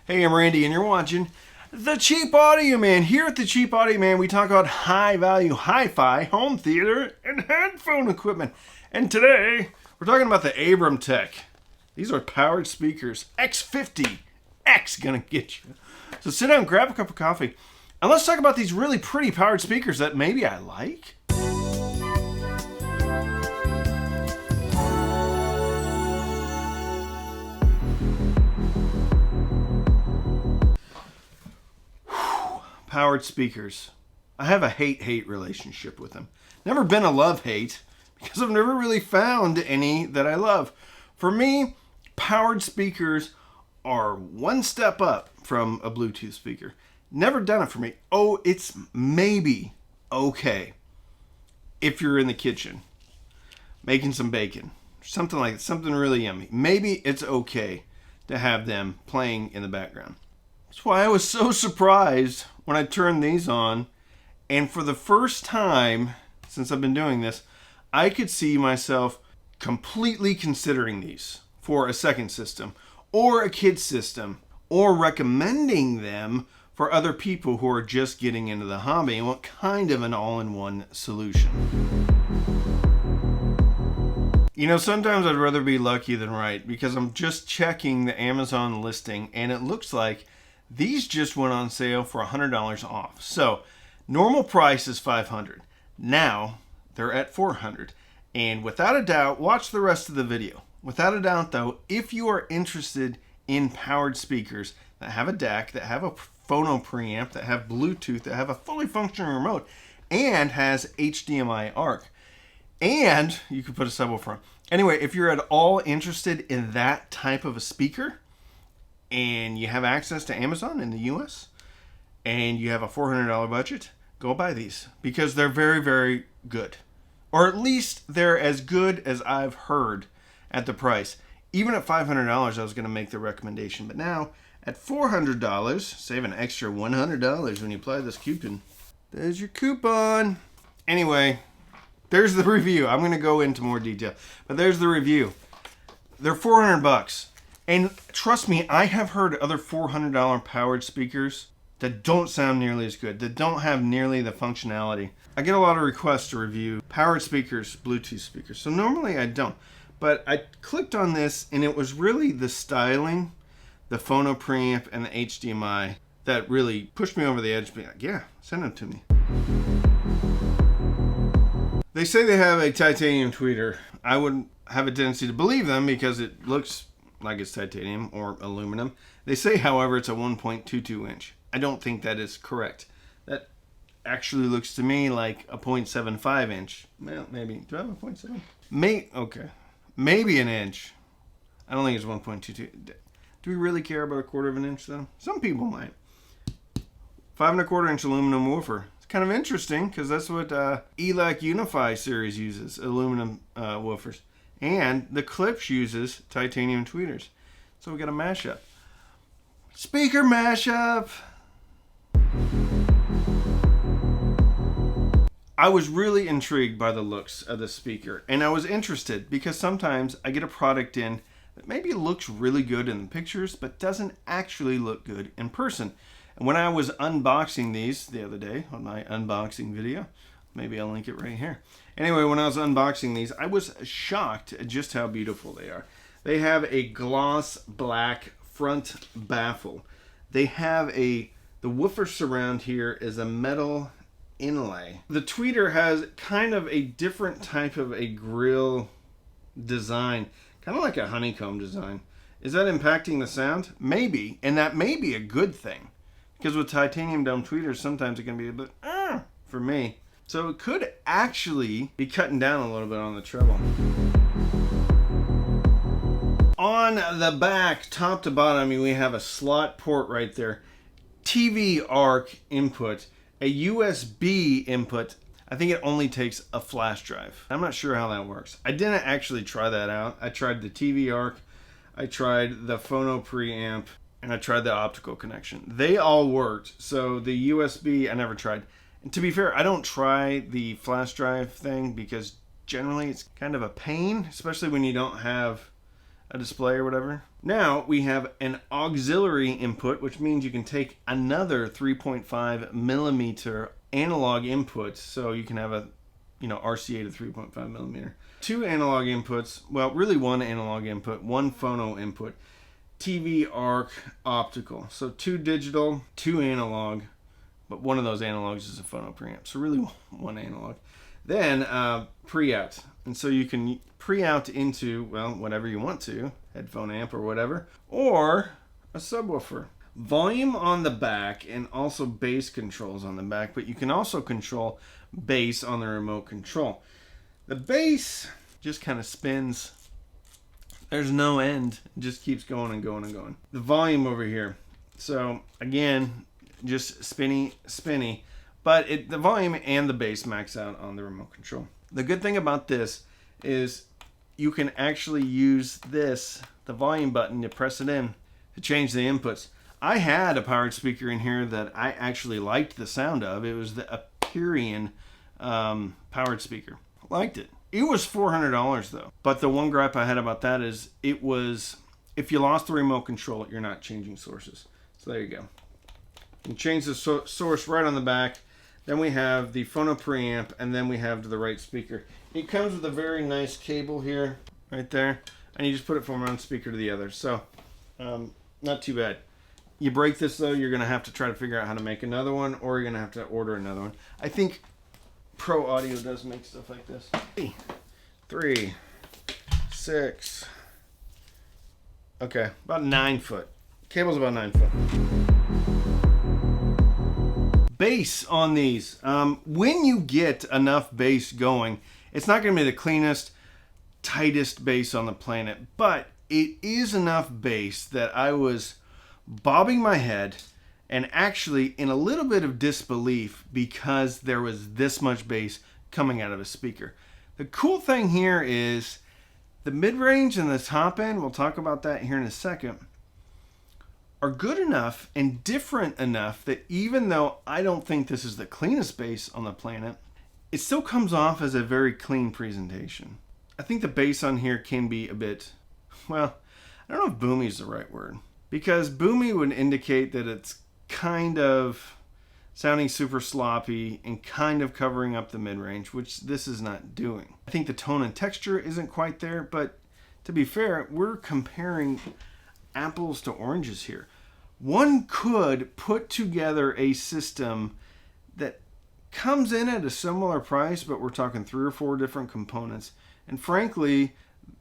Hey, I'm Randy, and you're watching The Cheap Audio Man. Here at The Cheap Audio Man, we talk about high-value hi-fi, home theater, and headphone equipment. And today, we're talking about the Abramtek. These are powered speakers. X50. X gonna get you. So sit down, grab a cup of coffee, and let's talk about these really pretty powered speakers that maybe I like. Powered speakers. I have a hate-hate relationship with them. Never been a love-hate because I've never really found any that I love. For me, powered speakers are one step up from a Bluetooth speaker. Never done it for me. Oh, it's maybe okay if you're in the kitchen making some bacon, something like that, something really yummy. Maybe it's okay to have them playing in the background. That's why I was so surprised when I turned these on, and for the first time since I've been doing this, I could see myself completely considering these for a second system or a kid's system, or recommending them for other people who are just getting into the hobby and want kind of an all-in-one solution. You know, sometimes I'd rather be lucky than right, because I'm just checking the Amazon listing and it looks like these just went on sale for $100 off. So normal price is $500. Now they're at $400. And without a doubt, watch the rest of the video. Without a doubt though, if you are interested in powered speakers that have a DAC, that have a phono preamp, that have Bluetooth, that have a fully functioning remote, and has HDMI ARC, and you can put a subwoofer on. Anyway, if you're at all interested in that type of a speaker, and you have access to Amazon in the US, and you have a $400 budget, go buy these, because they're very, very good. Or at least they're as good as I've heard at the price. Even at $500, I was going to make the recommendation. But now, at $400, save an extra $100 when you apply this coupon. There's your coupon. Anyway, there's the review. I'm going to go into more detail. But there's the review. They're $400. And trust me, I have heard other $400 powered speakers that don't sound nearly as good, that don't have nearly the functionality. I get a lot of requests to review powered speakers, Bluetooth speakers. So normally I don't. But I clicked on this and it was really the styling, the phono preamp, and the HDMI that really pushed me over the edge. Being like, yeah, send them to me. They say they have a titanium tweeter. I would have a tendency to believe them because it looks like it's titanium or aluminum. They say, however, it's a 1.22 inch. I don't think that is correct. That actually looks to me like a 0.75 inch. Well, maybe. Do I have a 0.7? Okay. Maybe an inch. I don't think it's 1.22. Do we really care about a quarter of an inch, though? Some people might. 5 1/4 inch aluminum woofer. It's kind of interesting because that's what ELAC Unify series uses, aluminum woofers. And the Klipsch uses titanium tweeters. So we got a mashup. Speaker mashup! I was really intrigued by the looks of the speaker. And I was interested because sometimes I get a product in that maybe looks really good in the pictures, but doesn't actually look good in person. And when I was unboxing these the other day on my unboxing video, maybe I'll link it right here. Anyway, when I was unboxing these, I was shocked at just how beautiful they are. They have a gloss black front baffle. They have the woofer surround here is a metal inlay. The tweeter has kind of a different type of a grill design, kind of like a honeycomb design. Is that impacting the sound? Maybe, and that may be a good thing. Because with titanium dome tweeters, sometimes it can be a bit, for me. So it could actually be cutting down a little bit on the treble. On the back, top to bottom, we have a slot port right there. TV ARC input, a USB input. I think it only takes a flash drive. I'm not sure how that works. I didn't actually try that out. I tried the TV ARC, I tried the phono preamp, and I tried the optical connection. They all worked. So the USB, I never tried. And to be fair, I don't try the flash drive thing because generally it's kind of a pain, especially when you don't have a display or whatever. Now we have an auxiliary input, which means you can take another 3.5 millimeter analog input. So you can have a, RCA to 3.5 millimeter. Two analog inputs, well, really one analog input, one phono input. TV, ARC, optical. So two digital, two analog, but one of those analogs is a phono preamp. So really one analog. Then pre-out. And so you can pre-out into, well, whatever you want to, headphone amp or whatever, or a subwoofer. Volume on the back and also bass controls on the back, but you can also control bass on the remote control. The bass just kind of spins. There's no end. It just keeps going and going and going. The volume over here. So again, just spinny, but the volume and the bass max out on the remote control. The good thing about this is you can actually use this, the volume button, to press it in to change the inputs. I had a powered speaker in here that I actually liked the sound of. It was the Aperion powered speaker. Liked it. It was $400 though. But the one gripe I had about that is it was, if you lost the remote control, you're not changing sources. So there you go. You can change the source right on the back. Then we have the phono preamp, and then we have the right speaker. It comes with a very nice cable here, right there. And you just put it from one speaker to the other. So not too bad. You break this though, you're gonna have to try to figure out how to make another one, or you're gonna have to order another one. I think Pro Audio does make stuff like this. 3, 6. Okay, about 9 foot. Cable's about 9 foot. Bass on these. When you get enough bass going, it's not going to be the cleanest, tightest bass on the planet, but it is enough bass that I was bobbing my head and actually in a little bit of disbelief because there was this much bass coming out of a speaker. The cool thing here is the mid-range and the top end, we'll talk about that here in a second, are good enough and different enough that even though I don't think this is the cleanest bass on the planet, it still comes off as a very clean presentation. I think the bass on here can be a bit, well, I don't know if boomy is the right word, because boomy would indicate that it's kind of sounding super sloppy and kind of covering up the mid-range, which this is not doing. I think the tone and texture isn't quite there, but to be fair, we're comparing apples to oranges here. One could put together a system that comes in at a similar price, but we're talking 3 or 4 different components. And frankly,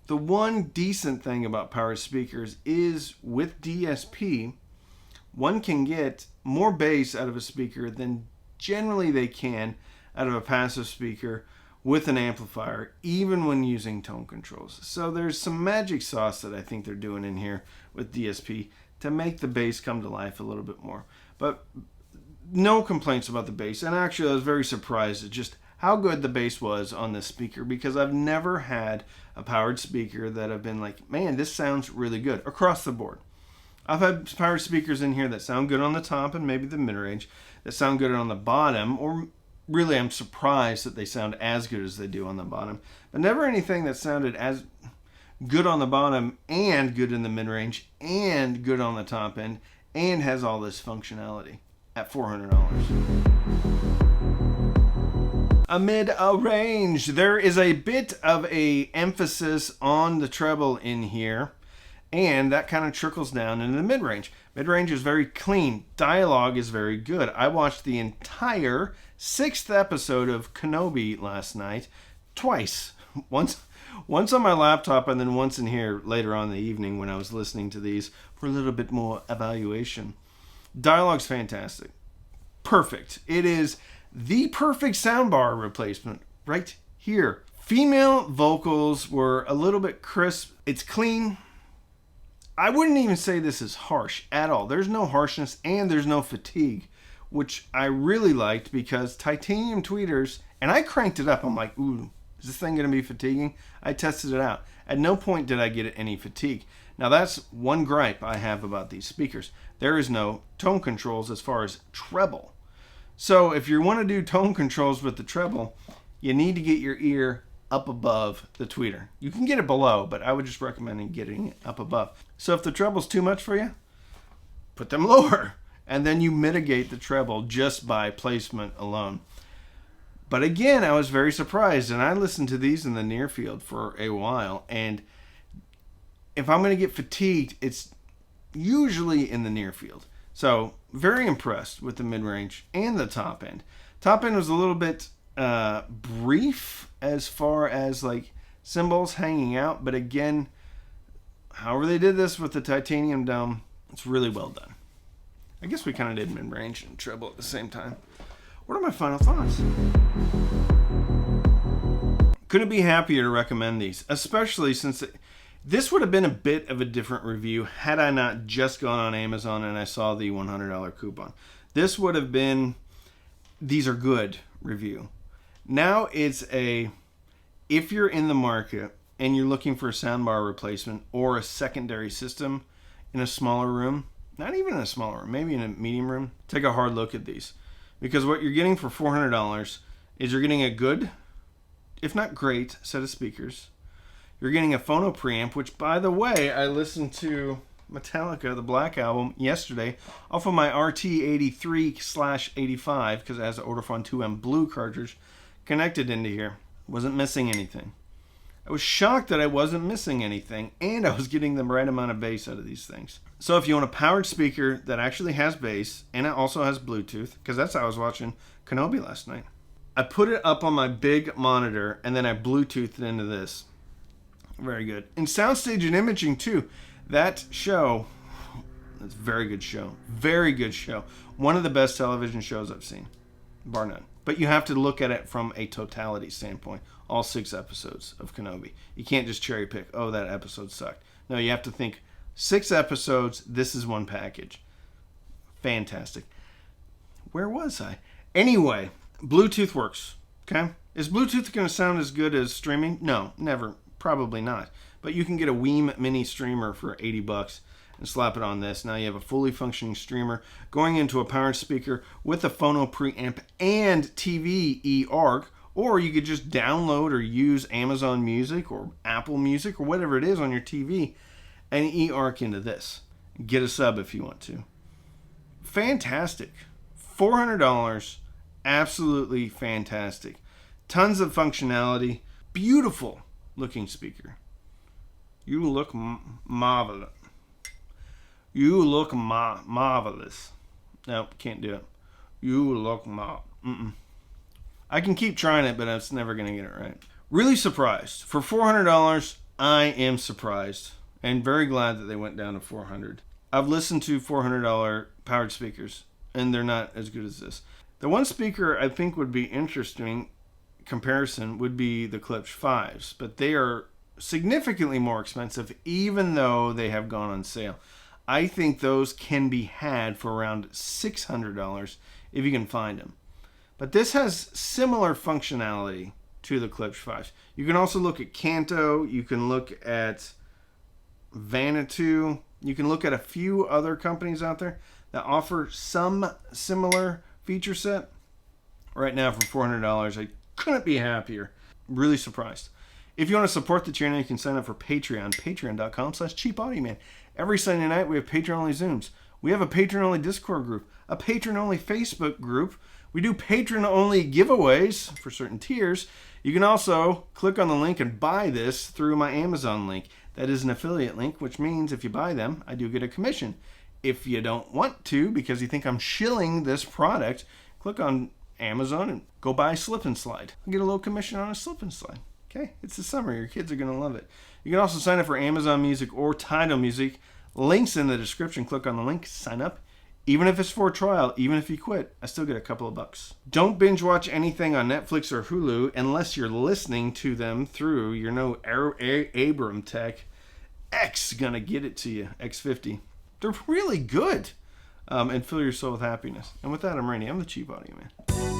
the one decent thing about powered speakers is with DSP, one can get more bass out of a speaker than generally they can out of a passive speaker with an amplifier, even when using tone controls. So there's some magic sauce that I think they're doing in here with DSP to make the bass come to life a little bit more. But no complaints about the bass. And actually I was very surprised at just how good the bass was on this speaker, because I've never had a powered speaker that I've been like, man, this sounds really good across the board. I've had powered speakers in here that sound good on the top and maybe the mid-range, that sound good on the bottom, or really I'm surprised that they sound as good as they do on the bottom, but never anything that sounded as good on the bottom and good in the mid-range and good on the top end and has all this functionality at $400. A mid-range, there is a bit of a emphasis on the treble in here, and that kind of trickles down into the mid-range. Mid-range is very clean. Dialogue is very good. I watched the entire 6th episode of Kenobi last night twice. Once on my laptop and then once in here later on in the evening when I was listening to these for a little bit more evaluation. Dialogue's fantastic. Perfect. It is the perfect soundbar replacement right here. Female vocals were a little bit crisp. It's clean. I wouldn't even say this is harsh at all. There's no harshness and there's no fatigue, which I really liked because titanium tweeters, and I cranked it up. I'm like, ooh, is this thing going to be fatiguing? I tested it out. At no point did I get any fatigue. Now that's one gripe I have about these speakers. There is no tone controls as far as treble. So if you want to do tone controls with the treble, you need to get your ear up above the tweeter. You can get it below, but I would just recommend getting it up above. So if the treble's too much for you, put them lower. And then you mitigate the treble just by placement alone. But again, I was very surprised, and I listened to these in the near field for a while, and if I'm going to get fatigued, it's usually in the near field. So very impressed with the mid-range and the top end. Top end was a little bit brief as far as like cymbals hanging out, but again, however they did this with the titanium dome, it's really well done. I guess we kind of did mid-range and treble at the same time. What are my final thoughts? Couldn't be happier to recommend these, especially since this would have been a bit of a different review had I not just gone on Amazon and I saw the $100 coupon. This would have been, these are good review. Now it's if you're in the market and you're looking for a soundbar replacement or a secondary system in a smaller room, not even in a smaller room, maybe in a medium room, take a hard look at these. Because what you're getting for $400 is you're getting a good, if not great, set of speakers. You're getting a phono preamp, which, by the way, I listened to Metallica, the Black Album, yesterday off of my RT83/85 because it has an Ortofon 2M Blue cartridge connected into here. Wasn't missing anything. I was shocked that I wasn't missing anything, and I was getting the right amount of bass out of these things. So if you want a powered speaker that actually has bass, and it also has Bluetooth, because that's how I was watching Kenobi last night. I put it up on my big monitor, and then I Bluetoothed it into this. Very good. And soundstage and imaging, too. That show, that's a very good show. Very good show. One of the best television shows I've seen, bar none. But you have to look at it from a totality standpoint. All 6 episodes of Kenobi. You can't just cherry pick, oh, that episode sucked. No, you have to think 6 episodes, this is one package. Fantastic. Where was I? Anyway, Bluetooth works, okay? Is Bluetooth going to sound as good as streaming? No, never. Probably not. But you can get a Weem mini streamer for $80 and slap it on this. Now you have a fully functioning streamer going into a powered speaker with a phono preamp and TV eARC. Or you could just download or use Amazon Music or Apple Music or whatever it is on your TV and eARC into this. Get a sub if you want to. Fantastic. $400. Absolutely fantastic. Tons of functionality. Beautiful looking speaker. You look marvelous. You look marvelous. Nope, can't do it. You look I can keep trying it, but it's never going to get it right. Really surprised. For $400, I am surprised. And very glad that they went down to $400. I've listened to $400 powered speakers, and they're not as good as this. The one speaker I think would be interesting comparison would be the Klipsch 5s, but they are significantly more expensive, even though they have gone on sale. I think those can be had for around $600 if you can find them. But this has similar functionality to the Klipsch 5s. You can also look at Kanto. You can look at Vanuatu. You can look at a few other companies out there that offer some similar feature set. Right now for $400, I couldn't be happier. Really surprised. If you want to support the channel, you can sign up for Patreon. Patreon.com/CheapAudioMan. Every Sunday night, we have Patreon-only Zooms. We have a Patreon-only Discord group. A Patreon-only Facebook group. We do Patreon-only giveaways for certain tiers. You can also click on the link and buy this through my Amazon link. That is an affiliate link, which means if you buy them, I do get a commission. If you don't want to, because you think I'm shilling this product, click on Amazon and go buy a slip and slide. I'll get a little commission on a slip and slide. Okay, it's the summer. Your kids are going to love it. You can also sign up for Amazon Music or Tidal Music. Links in the description. Click on the link, sign up. Even if it's for a trial, even if you quit, I still get a couple of bucks. Don't binge watch anything on Netflix or Hulu unless you're listening to them through your Abramtek. X gonna get it to you, X50. They're really good. And fill your soul with happiness. And with that, I'm Randy. I'm the Cheap Audio Man.